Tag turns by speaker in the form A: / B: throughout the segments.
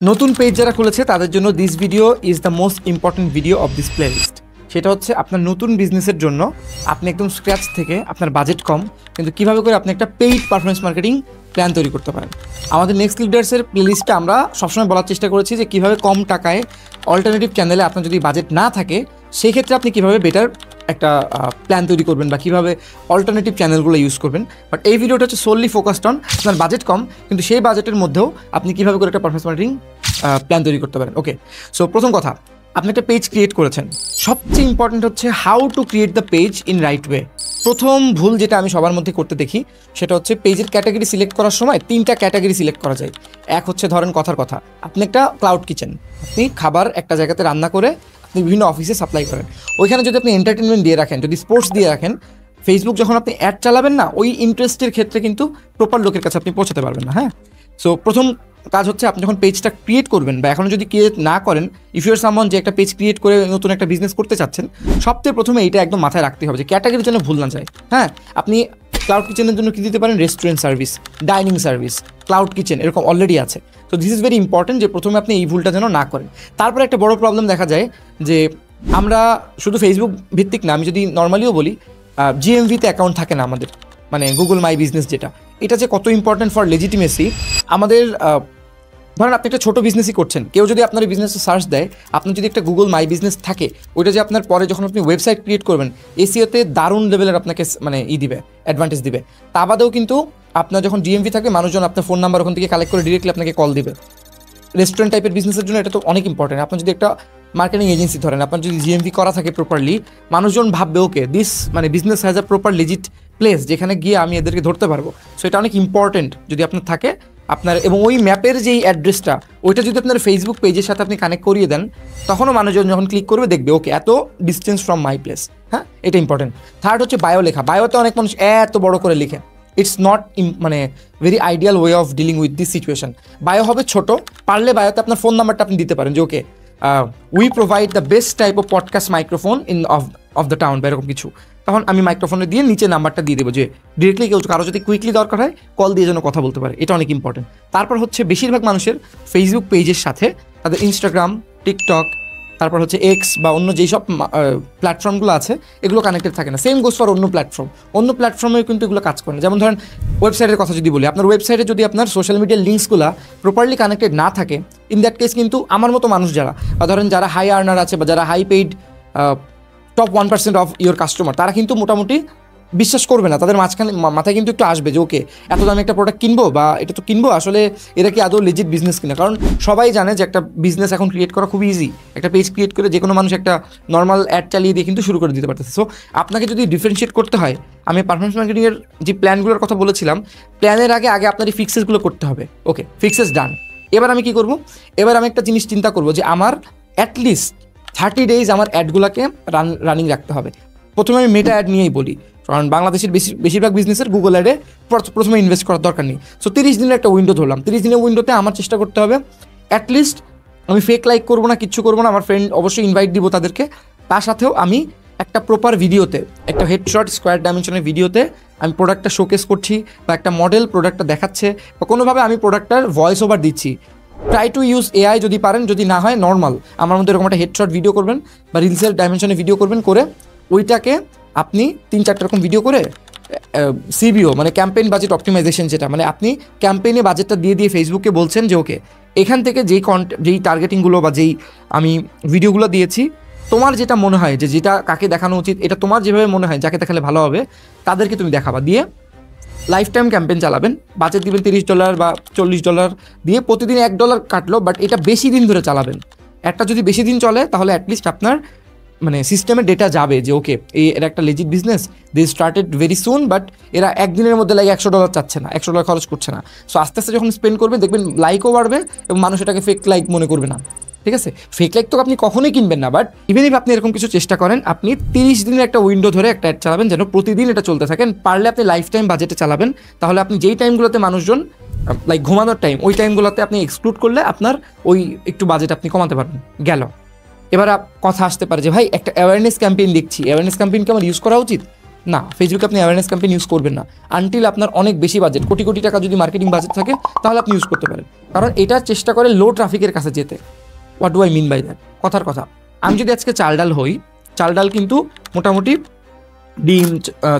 A: নতুন পেজ যারা খুলেছে তাদের জন্য this video is the most important video of this playlist. সেটা হচ্ছে আপনার নতুন বিজনেসের জন্য আপনি একদম স্ক্র্যাচ থেকে আপনার বাজেট কম কিন্তু কীভাবে করে আপনি একটা পেইড পারফরমেন্স মার্কেটিং প্ল্যান তৈরি করতে পারেন। আমাদের নেক্সট লিডার্সের প্লেলিস্টে আমরা সবসময় বলার চেষ্টা করেছি যে কীভাবে কম টাকায় অল্টারনেটিভ চ্যানেলে আপনার যদি বাজেট না থাকে সেই ক্ষেত্রে আপনি কীভাবে বেটার একটা প্ল্যান তৈরি করবেন বা কীভাবে অল্টারনেটিভ চ্যানেলগুলো ইউজ করবেন। বাট এই ভিডিওটা হচ্ছে সোললি ফোকাসড অন আপনার বাজেট কম কিন্তু সেই বাজেটের মধ্যেও আপনি কীভাবে করে একটা পারফরমেন্স মার্কেটিং প্ল্যান তৈরি করতে পারেন। ওকে, সো প্রথম কথা, আপনি একটা পেজ ক্রিয়েট করেছেন, সবচেয়ে ইম্পর্টেন্ট হচ্ছে how to create the page in right way. প্রথম ভুল যেটা আমি সবার মধ্যে করতে দেখি সেটা হচ্ছে পেজের ক্যাটাগরি সিলেক্ট করার সময় তিনটা ক্যাটাগরি সিলেক্ট করা যায়। এক হচ্ছে ধরেন কথার কথা, আপনি একটা ক্লাউড কিচেন, আপনি খাবার একটা জায়গাতে রান্না করে আপনি বিভিন্ন অফিসে সাপ্লাই করেন, ওইখানে যদি আপনি এন্টারটেনমেন্ট দিয়ে রাখেন, যদি স্পোর্টস দিয়ে রাখেন, ফেসবুক যখন আপনি অ্যাড চালাবেন না ওই ইন্টারেস্টের ক্ষেত্রে কিন্তু প্রপার লোকের কাছে আপনি পৌঁছাতে পারবেন না। হ্যাঁ, সো প্রথম কাজ হচ্ছে আপনি যখন পেজটা ক্রিয়েট করবেন বা এখন যদি ক্রিয়েট না করেন, ইফ ইউর সামওয়ান যে একটা পেজ ক্রিয়েট করে নতুন একটা বিজনেস করতে চাচ্ছেন, সবথেকে প্রথমে এইটা একদম মাথায় রাখতে হবে যে ক্যাটাগরির জন্য ভুল না যায়। হ্যাঁ, আপনি ক্লাউড কিচেনের জন্য কী দিতে পারেন, restaurant service, dining service, cloud kitchen এরকম অলরেডি আছে। তো দিস ইজ ভেরি ইম্পর্টেন্ট যে প্রথমে আপনি এই ভুলটা যেন না করেন। তারপরে একটা বড় প্রবলেম দেখা যায় যে আমরা শুধু ফেসবুক ভিত্তিক না, আমি যদি নর্মালিও বলি, জিএমভিতে অ্যাকাউন্ট থাকে না আমাদের, মানে গুগল মাই বিজনেস, যেটা এটা যে কত ইম্পর্টেন্ট ফর লেজিটিমেসি। আমাদের ধরেন আপনি একটা ছোটো বিজনেসই করছেন, কেউ যদি আপনার এই বিজনেসে সার্চ দেয়, আপনার যদি একটা গুগল মাই বিজনেস থাকে, ওইটা যে আপনার পরে যখন আপনি ওয়েবসাইট ক্রিয়েট করবেন এসইওতে দারুণ লেভেলের আপনাকে মানে দিবে, অ্যাডভান্টেজ দিবে। তা বাদেও কিন্তু আপনার যখন ডিএমভি থাকে, মানুষজন আপনার ফোন নাম্বার ওখান থেকে কালেক্ট করে ডিরেক্টলি আপনাকে কল দিবে। রেস্টুরেন্ট টাইপের বিজনেসের জন্য এটা তো অনেক ইম্পর্টেন্ট। আপনার যদি একটা মার্কেটিং এজেন্সি ধরেন, আপনার যদি জিএমভি করা থাকে প্রপারলি, মানুষজন ভাববে ওকে দিস মানে business has a proper legit place যেখানে গিয়ে আমি এদেরকে ধরতে পারবো। সো এটা অনেক ইম্পর্টেন্ট যদি আপনার থাকে আপনার, এবং ওই ম্যাপের যেই অ্যাড্রেসটা ওইটা যদি আপনার ফেসবুক পেজের সাথে আপনি কানেক্ট করিয়ে দেন, তখনও মানুষজন যখন ক্লিক করবে দেখবে ওকে এত ডিস্টেন্স ফ্রম মাই প্লেস। হ্যাঁ, এটা ইম্পর্টেন্ট। থার্ড হচ্ছে বায়ো লেখা। বায়োতে অনেক মানুষ এত বড় করে লিখে, ইটস নট মানে very ideal way of dealing with this situation. Bio হবে ছোট, পারলে বায়োতে আপনার ফোন নাম্বারটা আপনি দিতে পারেন যে okay we provide the best type of podcast microphone in of the town বা এরকম কিছু। তখন আমি মাইক্রোফোনে দিয়ে নিচে নাম্বারটা দিয়ে দেবো যে ডিরেক্টলি কেউ কারো যদি কুইকলি দরকার হয় কল দিয়ে যেন কথা বলতে পারে। এটা অনেক ইম্পর্টেন্ট। তারপর হচ্ছে বেশিরভাগ মানুষের ফেসবুক পেজের সাথে তাদের ইনস্টাগ্রাম, টিকটক, তারপর হচ্ছে এক্স বা অন্য যেই সব প্ল্যাটফর্মগুলো আছে এগুলো কানেক্টেড থাকে না। সেম গোস ফর অন্য প্ল্যাটফর্ম, অন্য প্ল্যাটফর্মেও কিন্তু এগুলো কাজ করে না। যেমন ধরেন ওয়েবসাইটের কথা যদি বলি, আপনার ওয়েবসাইটে যদি আপনার সোশ্যাল মিডিয়ার লিঙ্কসগুলো প্রপারলি কানেক্টেড না থাকে, ইন দ্যাট কেস কিন্তু আমার মতো মানুষ যারা বা ধরেন যারা হাই আর্নার আছে বা যারা high paid top 1% of your customer, তারা কিন্তু মোটামুটি বিশ্বাস করবে না। তাদের মাথায় কিন্তু একটু আসবে যে ওকে এত দামে একটা প্রোডাক্ট কিনবো বা এটা তো কিনবো, আসলে এটা কি আদৌ লিজিট বিজনেস কিনা। কারণ সবাই জানে যে একটা বিজনেস এখন ক্রিয়েট করা খুব ইজি। একটা পেজ ক্রিয়েট করে যে কোনো মানুষ একটা নর্মাল অ্যাড চালিয়ে দিয়ে কিন্তু শুরু করে দিতে পারতেছে। সো আপনাকে যদি ডিফারেন্সিয়েট করতে হয়, আমি পারফরমেন্স মার্কেটিংয়ের যে প্ল্যানগুলোর কথা বলেছিলাম, প্ল্যানের আগে আপনার এই ফিক্সেসগুলো করতে হবে। ওকে, ফিক্সেস ডান। এবার আমি কি করব, এবার আমি একটা জিনিস চিন্তা করবো যে আমার অ্যাটলিস্ট 30 ডেজ আমার অ্যাডগুলোকে রানিং রাখতে হবে। প্রথমে আমি মেটা অ্যাড নিয়েই বলি, কারণ বাংলাদেশের বেশিরভাগ বিজনেসের গুগল অ্যাডে প্রথমে ইনভেস্ট করার দরকার নেই। সো 30 দিনের একটা উইন্ডো ধরলাম। 30 দিনের উইন্ডোতে আমার চেষ্টা করতে হবে অ্যাটলিস্ট আমি ফেক লাইক করবো না, কিচ্ছু করবো না, আমার ফ্রেন্ড অবশ্যই ইনভাইট দিব তাদেরকে। তার সাথেও আমি একটা প্রপার ভিডিওতে, একটা হেডশট স্কোয়ার ডাইমেনশনের ভিডিওতে আমি প্রোডাক্টটা শোকেস করছি বা একটা মডেল প্রোডাক্টটা দেখাচ্ছে বা কোনোভাবে আমি প্রোডাক্টটার ভয়েস ওভার দিচ্ছি। ট্রাই টু ইউজ এআই যদি পারেন, যদি না হয় নর্মাল আমার মধ্যে এরকম একটা হেডশট ভিডিও করবেন বা রিলসের ডাইমেনশনে ভিডিও করবেন, করে ওইটাকে আপনি 3-4টা রকম ভিডিও করে সিবিও মানে ক্যাম্পেইন বাজেট অপটিমাইজেশন, যেটা মানে আপনি ক্যাম্পেইনে বাজেটটা দিয়ে ফেসবুকে বলছেন যে ওকে এখান থেকে যেই টার্গেটিংগুলো বা যেই আমি ভিডিওগুলো দিয়েছি, তোমার যেটা মনে হয় যে যেটা কাকে দেখানো উচিত, এটা তোমার যেভাবে মনে হয় যাকে দেখালে ভালো হবে তাদেরকে তুমি দেখাবা, দিয়ে লাইফ টাইম ক্যাম্পেইন চালাবেন। বাজেট দিবেন $30 বা $40 দিয়ে, প্রতিদিন $1 কাটলো, বাট এটা বেশি দিন ধরে চালাবেন। একটা যদি বেশি দিন চলে তাহলে অ্যাটলিস্ট আপনার মানে সিস্টেমে ডেটা যাবে যে ওকে এরা একটা legit business, they started very soon, but এরা একদিনের মধ্যে লাগে $100 চাচ্ছে না, $100 খরচ করছে না। সো আস্তে আস্তে যখন স্পেন্ড করবেন দেখবেন লাইকও বাড়বে এবং মানুষ এটাকে ফেক লাইক মনে করবে না। ঠিক আছে, ফেক লাইক তো আপনি কখনোই কিনবেন না, বাট ইভেন ইফ আপনি এরকম কিছু চেষ্টা করেন, আপনি 30 দিনের একটা উইন্ডো ধরে একটা অ্যাড চালাবেন যেন প্রতিদিন এটা চলতে থাকেন। পারলে আপনি লাইফ টাইম বাজেটে চালাবেন, তাহলে আপনি যেই টাইমগুলোতে মানুষজন লাইক ঘুমানোর টাইম, ওই টাইমগুলোতে আপনি এক্সক্লুড করলে আপনার ওই একটু বাজেট আপনি কমাতে পারবেন। গেল, এবার কথা আসতে পারে যে ভাই একটা অ্যাওয়ারনেস ক্যাম্পেইন দেখছি, অ্যাওয়ারনেস ক্যাম্পেইন কি আমার ইউজ করা উচিত? না, ফেসবুকে আপনি অ্যাওয়ারনেস ক্যাম্পেইন ইউজ করবেন না আনটিল আপনার অনেক বেশি বাজেট, কোটি কোটি টাকা যদি মার্কেটিং বাজেট থাকে তাহলে আপনি ইউজ করতে পারেন, কারণ এটা চেষ্টা করে লো ট্রাফিকের কাছে যেতে। What do I mean by that? কথার কথা, আমি যদি আজকে চাল ডাল হই, চাল ডাল কিন্তু মোটামুটি ডিম,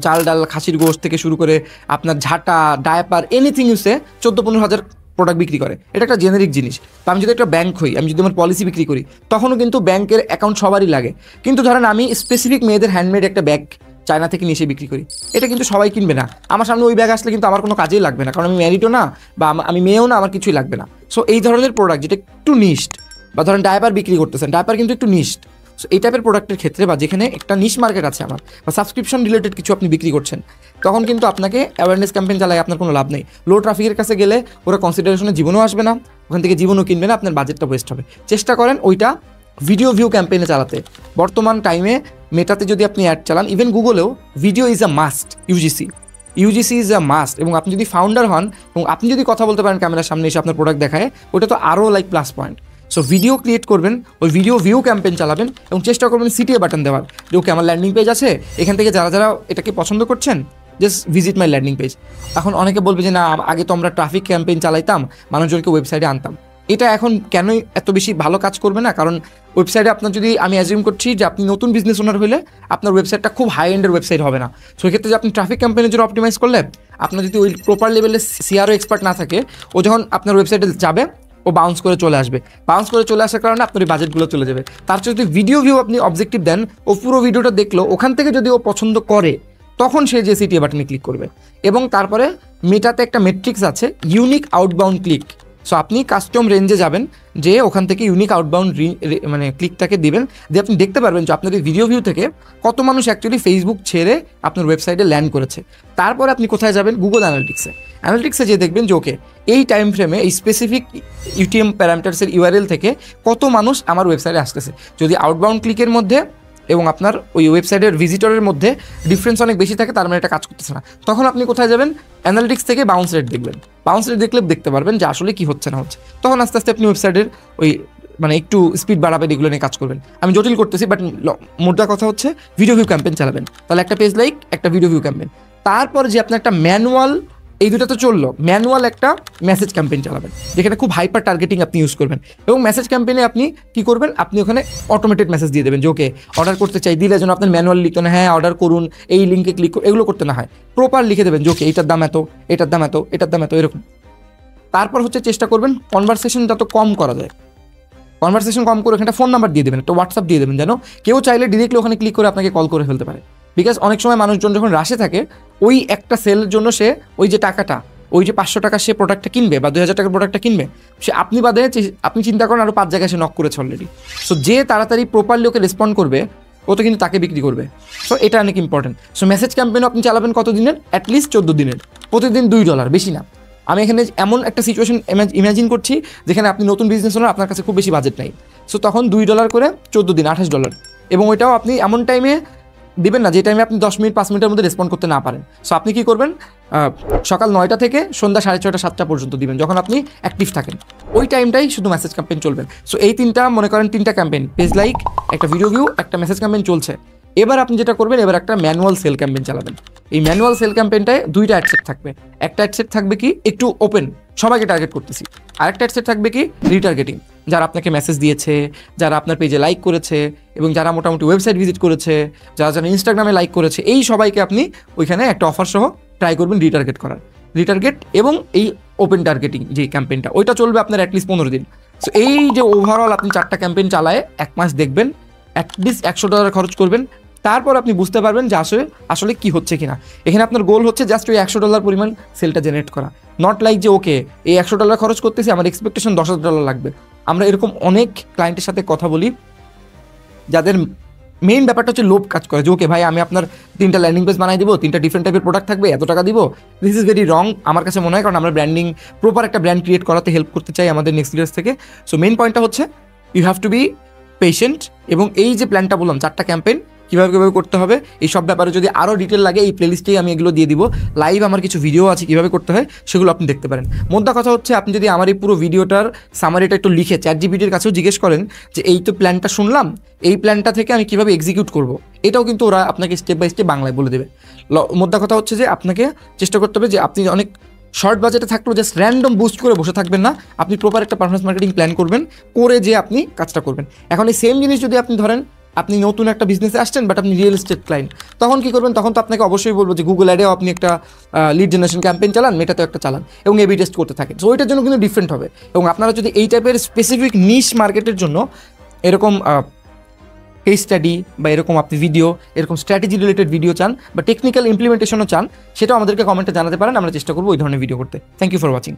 A: চাল ডাল, খাসির গোশত থেকে শুরু করে আপনার ঝাঁটা, ডায়াপার, এনিথিং ইউসে 14-15 হাজার প্রোডাক্ট বিক্রি করে। এটা একটা জেনারিক জিনিস। তো আমি যদি একটা ব্যাংক হই, আমি যদি আমার পলিসি বিক্রি করি, তখনও কিন্তু ব্যাংকের অ্যাকাউন্ট সবারই লাগে। কিন্তু ধরেন আমি স্পেসিফিক মেয়েদের হ্যান্ডমেড একটা ব্যাগ চায়না থেকে নিয়ে এসে বিক্রি করি, এটা কিন্তু সবাই কিনবে না। আমার সামনে ওই ব্যাগ আসলে কিন্তু আমার কোনো কাজেই লাগবে না, কারণ আমি ম্যারিডও না বা আমি মেয়েও না, আমার কিছুই লাগবে না। সো এই ধরনের প্রোডাক্ট যেটা একটু নিশড, বা ধরেন ডায়াপার বিক্রি করতেছেন, ডায়াপার কিন্তু একটু নিশড। সো এই টাইপের প্রোডাক্টের ক্ষেত্রে বা যেখানে একটা নিশ মার্কেট আছে আমার, বা সাবস্ক্রিপশন রিলেটেড কিছু আপনি বিক্রি করছেন, তখন কিন্তু আপনাকে অ্যাওয়ারনেস ক্যাম্পেইন চালায় আপনার কোনো লাভ নেই। লো ট্রাফিকের কাছে গেলে ওরা কনসিডারেশনে জীবনও আসবে না, ওখান থেকে জীবনও কিনবে না, আপনার বাজেটটা ওয়েস্ট হবে। চেষ্টা করেন ওইটা ভিডিও ভিউ ক্যাম্পেইনে চালাতে। বর্তমান টাইমে মেটাতে যদি আপনি অ্যাড চালান, ইভেন গুগলেও video is a must. UGC is a must. এবং আপনি যদি ফাউন্ডার হন এবং আপনি যদি কথা বলতে পারেন ক্যামেরার সামনে এসে আপনার প্রোডাক্ট দেখায়, ওটা তো আরও like plus point. So video create করবেন, ওই ভিডিও ভিউ ক্যাম্পেইন চালাবেন এবং চেষ্টা করবেন সিটিএ বাটন দেওয়ার, যে ওকে আমার ল্যান্ডিং পেজ আছে, এখান থেকে যারা যারা এটাকে পছন্দ করছেন just visit my landing page. এখন অনেকে বলবে যে না, আগে তো আমরা ট্রাফিক ক্যাম্পেইন চালাইতাম, মানুষজনকে ওয়েবসাইটে আনতাম। এটা এখন কেনই এত বেশি ভালো কাজ করবে না? কারণ ওয়েবসাইটে আপনার, যদি আমি অ্যাজিউম করছি যে আপনি নতুন বিজনেস ওনার হলে আপনার ওয়েবসাইটটা খুব হাই এন্ডের ওয়েবসাইট হবে না। সো এক্ষেত্রে যে আপনি ট্রাফিক ক্যাম্পেইনের জন্য অপটিমাইজ করলে, আপনার যদি ওই প্রপার লেভেলের সিআরও এক্সপার্ট না থাকে, ও যখন আপনার ওয়েবসাইটে যাবে ও বাউন্স করে চলে আসবে। বাউন্স করে চলে আসার কারণে আপনার এই বাজেটগুলো চলে যাবে। তার চেয়ে যদি ভিডিও ভিউ আপনি অবজেক্টিভ দেন, ও পুরো ভিডিওটা দেখলো, ওখান থেকে যদি ও পছন্দ করে, তখন সে যে সিটিএ বাটনে ক্লিক করবে। এবং তারপরে মেটাতে একটা মেট্রিক্স আছে, ইউনিক আউটবাউন্ড ক্লিক। সো আপনি কাস্টম রেঞ্জে যাবেন, যে ওখান থেকে ইউনিক আউটবাউন্ড মানে ক্লিকটাকে দিবেন, যে আপনি দেখতে পারবেন যে আপনার এই ভিডিও ভিউ থেকে কত মানুষ অ্যাকচুয়ালি ফেসবুক ছেড়ে আপনার ওয়েবসাইটে ল্যান্ড করেছে। তারপরে আপনি কোথায় যাবেন? গুগল অ্যানালিটিক্সে যে দেখবেন যে ওকে, এই টাইম ফ্রেমে এই স্পেসিফিক ইউটিএম প্যারামিটার্সের ইউআরএল থেকে কত মানুষ আমার ওয়েবসাইটে আসতেছে। যদি আউটবাউন্ড ক্লিকের মধ্যে এবং আপনার ওই ওয়েবসাইটের ভিজিটরের মধ্যে ডিফারেন্স অনেক বেশি থাকে, তার মানে এটা কাজ করতেছে না। তখন আপনি কোথায় যাবেন? অ্যানালিটিক্স থেকে বাউন্স রেট দেখবেন। বাউন্স রেট দেখলে দেখতে পারবেন যে আসলে কি হচ্ছে না হচ্ছে। তখন আস্তে আস্তে আপনি ওয়েবসাইটের ওই মানে একটু স্পিড বাড়াবেন, এগুলো নিয়ে কাজ করবেন। আমি জটিল করতেছি, বাট মোদ্দা কথা হচ্ছে ভিডিও ভিউ ক্যাম্পেইন চালাবেন। তাহলে একটা পেজ লাইক, একটা ভিডিও ভিউ ক্যাম্পেইন, তারপর যে আপনার একটা ম্যানুয়াল, এই দুটো তো চললো, ম্যানুয়াল একটা মেসেজ ক্যাম্পেইন চালাবেন, যেখানে খুব হাইপার টার্গেটিং আপনি ইউজ করবেন। এবং মেসেজ ক্যাম্পেইনে আপনি কি করবেন? আপনি ওখানে অটোমেটেড মেসেজ দিয়ে দেবেন, যে ওকে অর্ডার করতে চাই, দিলে যেন আপনার ম্যানুয়াল লিখতে না, হ্যাঁ অর্ডার করুন, এই লিঙ্কে ক্লিক করুন, এগুলো করতে না হয়, প্রপার লিখে দেবেন যে ওকে এটার দাম এত, এটার দাম এত, এটার দাম এত, এরকম। তারপর হচ্ছে চেষ্টা করবেন কনভারসেশন যত কম করা যায়। কনভারসেশন কম করে এখানে ফোন নাম্বার দিয়ে দেবেন, একটা হোয়াটসঅ্যাপ দিয়ে দেবেন, যেন কেউ চাইলে ডিরেক্টলি ওখানে ক্লিক করে আপনাকে কল করে ফেলতে পারে। বিকজ অনেক সময় মানুষজন যখন রাশে থাকে, ওই একটা সেলের জন্য সে ওই যে টাকাটা, ওই যে 500 টাকা সে প্রোডাক্টটা কিনবে বা 2000 টাকার প্রোডাক্টটা কিনবে, সে আপনি বাদে আপনি চিন্তা করেন আরও 5 জায়গায় সে নক করেছে অলরেডি। সো যে তাড়াতাড়ি প্রপারলি ওকে রেসপন্ড করবে, ও তো কিন্তু তাকে বিক্রি করবে। সো এটা অনেক ইম্পর্টেন্ট। সো মেসেজ ক্যাম্পেইন আপনি চালাবেন কত দিনের? অ্যাটলিস্ট 14 দিনের, প্রতিদিন $2, বেশি না। আমি এখানে এমন একটা সিচুয়েশন ইমাজিন করছি যেখানে আপনি নতুন বিজনেস ওনার, আপনার কাছে খুব বেশি বাজেট নাই। সো তখন $2 করে 14 দিন $28। এবং ওইটাও আপনি এমন টাইমে দিবেন না যে টাইমে আপনি 10 মিনিট 5 মিনিটের মধ্যে রেসপন্ড করতে না পারেন। সো আপনি কী করবেন? সকাল 9টা থেকে সন্ধ্যা 6:30 7টা পর্যন্ত দিবেন, যখন আপনি অ্যাক্টিভ থাকেন। ওই টাইমটাই শুধু মেসেজ ক্যাম্পেইন চলবেন। সো এই তিনটা, মনে করেন 3টা ক্যাম্পেইন, পেজ লাইক, একটা ভিডিও ভিউ, একটা মেসেজ ক্যাম্পেইন চলছে। এবার আপনি যেটা করবেন, এবার একটা ম্যানুয়াল সেল ক্যাম্পেইন চালাবেন। এই ম্যানুয়াল সেল ক্যাম্পেইনটায় 2টা অ্যাডসেট থাকবে। একটা অ্যাডসেট থাকবে কি একটু ওপেন, সবাইকে টার্গেট করতেছি। আরেকটা অ্যাডসেট থাকবে কি রিটার্গেটিং, যারা আপনাকে মেসেজ দিয়েছে, যারা আপনার পেজে লাইক করেছে এবং যারা মোটামুটি ওয়েবসাইট ভিজিট করেছে, যারা যারা ইনস্টাগ্রামে লাইক করেছে, এই সবাইকে আপনি ওইখানে একটা অফার সহ ট্রাই করবেন রিটার্গেট করার। রিটার্গেট এবং এই ওপেন টার্গেটিং যে ক্যাম্পেইনটা, ওইটা চলবে আপনার অ্যাটলিস্ট 15 দিন। সো এই যে ওভারঅল আপনি 4টা ক্যাম্পেইন চালায় 1 মাস দেখবেন, অ্যাটলিস্ট $100 খরচ করবেন। তারপর আপনি বুঝতে পারবেন যে আসলে কি হচ্ছে কিনা। এখানে আপনার গোল হচ্ছে জাস্ট ওই $100 পরিমাণ সেলটা জেনারেট করা, নট লাইক যে ওকে এই $100 খরচ করতেছি, আমার এক্সপেকটেশন $10,000 লাগবে। আমরা এরকম অনেক ক্লায়েন্টের সাথে কথা বলি যাদের মেইন ব্যাপারটা হচ্ছে লোভ কাজ করে, যে ওকে ভাই আমি আপনার 3টা ল্যান্ডিং পেজ বানাই দিব, 3টা ডিফারেন্ট টাইপের প্রোডাক্ট থাকবে, এত টাকা দিব। দিস ইজ ভেরি রং আমার কাছে মনে হয়, কারণ আমরা ব্র্যান্ডিং, প্রপার একটা ব্র্যান্ড ক্রিয়েট করাতে হেল্প করতে চাই আমাদের নেক্সট লিডার্স থেকে। সো মেইন পয়েন্টটা হচ্ছে you have to be patient. এবং এই যে প্ল্যানটা বললাম 4টা ক্যাম্পেইন, কীভাবে করতে হবে এই সব ব্যাপারে যদি আরও ডিটেল লাগে এই প্লেলিস্টেই আমি এগুলো দিয়ে দিব। লাইভ আমার কিছু ভিডিও আছে কীভাবে করতে হয় সেগুলো আপনি দেখতে পারেন। মোদ্দা কথা হচ্ছে আপনি যদি আমার এই পুরো ভিডিওটার সামারিটা একটু লিখে ChatGPT-র কাছেও জিজ্ঞেস করেন যে এই তো প্ল্যানটা শুনলাম, এই প্ল্যানটা থেকে আমি কীভাবে এক্সিকিউট করব, এটাও কিন্তু ওরা আপনাকে স্টেপ বাই স্টেপ বাংলায় বলে দেবে। মোদ্দা কথা হচ্ছে যে আপনাকে চেষ্টা করতে হবে যে আপনি অনেক শর্ট বাজেটে থাকলেও জাস্ট র্যান্ডম বুস্ট করে বসে থাকবেন না, আপনি প্রপার একটা পারফরমেন্স মার্কেটিং প্ল্যান করবেন, করে যে আপনি কাজটা করবেন। এখন এই সেম জিনিস যদি আপনি ধরেন আপনি নতুন একটা বিজনেসে আসছেন বাট আপনি রিয়েল এস্টেট ক্লায়েন্ট, তখন কী করবেন? তখন তো আপনাকে অবশ্যই বলবো যে গুগল অ্যাডেও আপনি একটা লিড জেনারেশন ক্যাম্পেইন চালান, মেটাতেও একটা চালান এবং এবি টেস্ট করতে থাকেন। সো ওইটার জন্য কিন্তু ডিফারেন্ট হবে। এবং আপনারা যদি এই টাইপের স্পেসিফিক নিশ মার্কেটের জন্য এরকম কেস স্টাডি বা এরকম আপনি ভিডিও, এরকম স্ট্র্যাটেজি রিলেটেড ভিডিও চান বা টেকনিক্যাল ইমপ্লিমেন্টেশনও চান, সেটাও আমাদেরকে কমেন্টে জানাতে পারেন, আমরা চেষ্টা করবো ওই ধরনের ভিডিও করতে। Thank you for watching.